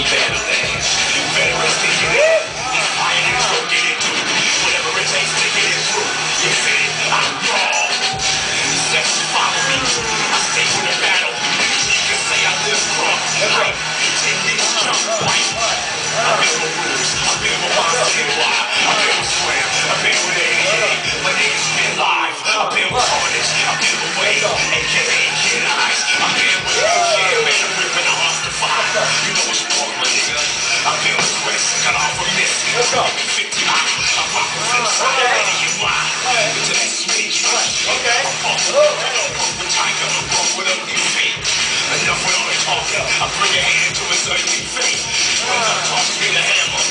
Veterans, veterans can get it. These pioneers go get it too. Whatever it takes to get it through. You fit it, I'm raw. Steps follow me. I stay for the battle. You can say I live rough. Like 10 years jump white. I've been with rules. I've been with Monster NY. I've been with Slam. I've been with 88. My niggas been live. I've been with Carnage. I've been with Wade. AKA Kid Eyes. I've been with Kid Man. I'm ripping the Monster 5. You know it's wrong, my nigga. I've been with Quest. Got off from this. Let's go. 50 high. I'm rocking Flipside. Ready to why. Into that sweet trust. Okay. I'm bumping with Tiger. I'm bumping with ugly feet. Enough with all the talking. I bring your hand to his ugly face. When I talk to me the hammer.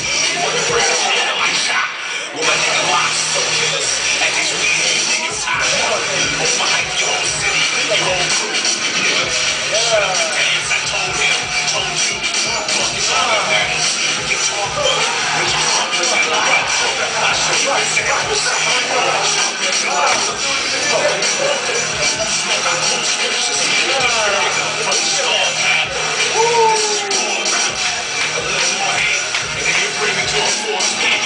When the bread is hand like shot. With my nigga locks, so killers. At these weed niggas time. Oh my, your whole city, your whole crew. Niggas, shut up and dance. I told him, told you. Fuck is all that matters. We can talk, but you fuck with that lie. I show you examples. Smoke out cold scriptures. From the storm path. This is war rap. A little more hate, and then you bring it to a force beat.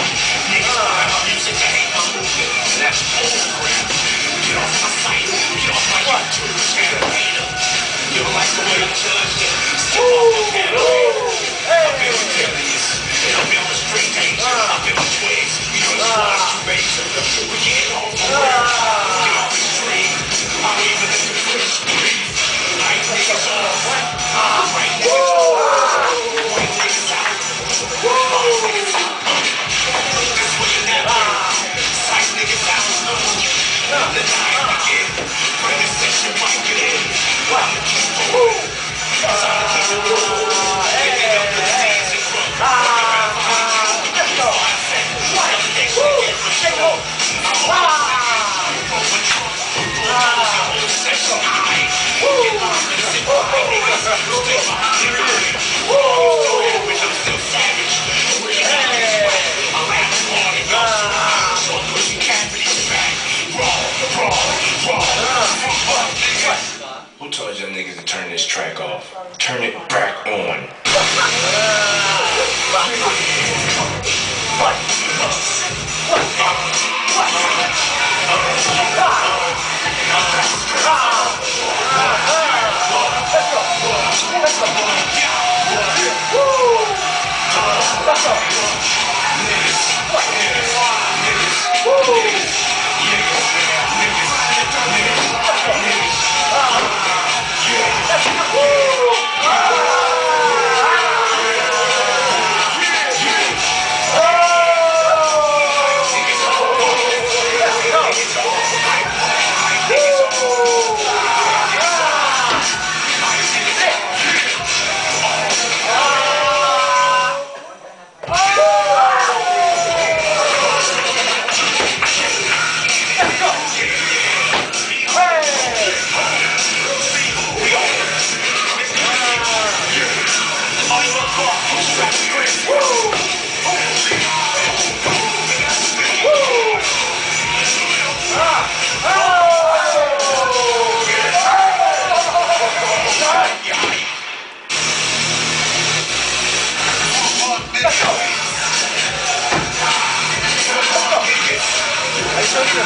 Niggas buy my music to hate my movement. That's bullcrap. Get off my site. Get off my YouTube channel, hater. You don't like the way I judged it. Step off the panel. I've been with Delius. And I've been with Straight Danger. I've been with Twigs. We know the squad's too major. We getting off the road. Get off the street. I'm even in the fish breathe. Light niggas off. Right niggas off. White niggas out. White niggas out. This way and that way. Sight niggas out. Let the night begin. When the session might get in. I'ma keep going. Cause I'ma keep it moving. Picking up the seeds and growth. Let's go. What the next weekend for sure. I'm on the trunk. Bulldoze the whole session. Get armed and sit behind niggas. Stay behind the line. You still have it, I'm still savage. Where you got this way? I'm at the party, y'all surround. So I'm pushing cavities back. Raw. Who told y'all niggas to turn this track off? Turn it back on. I showed you the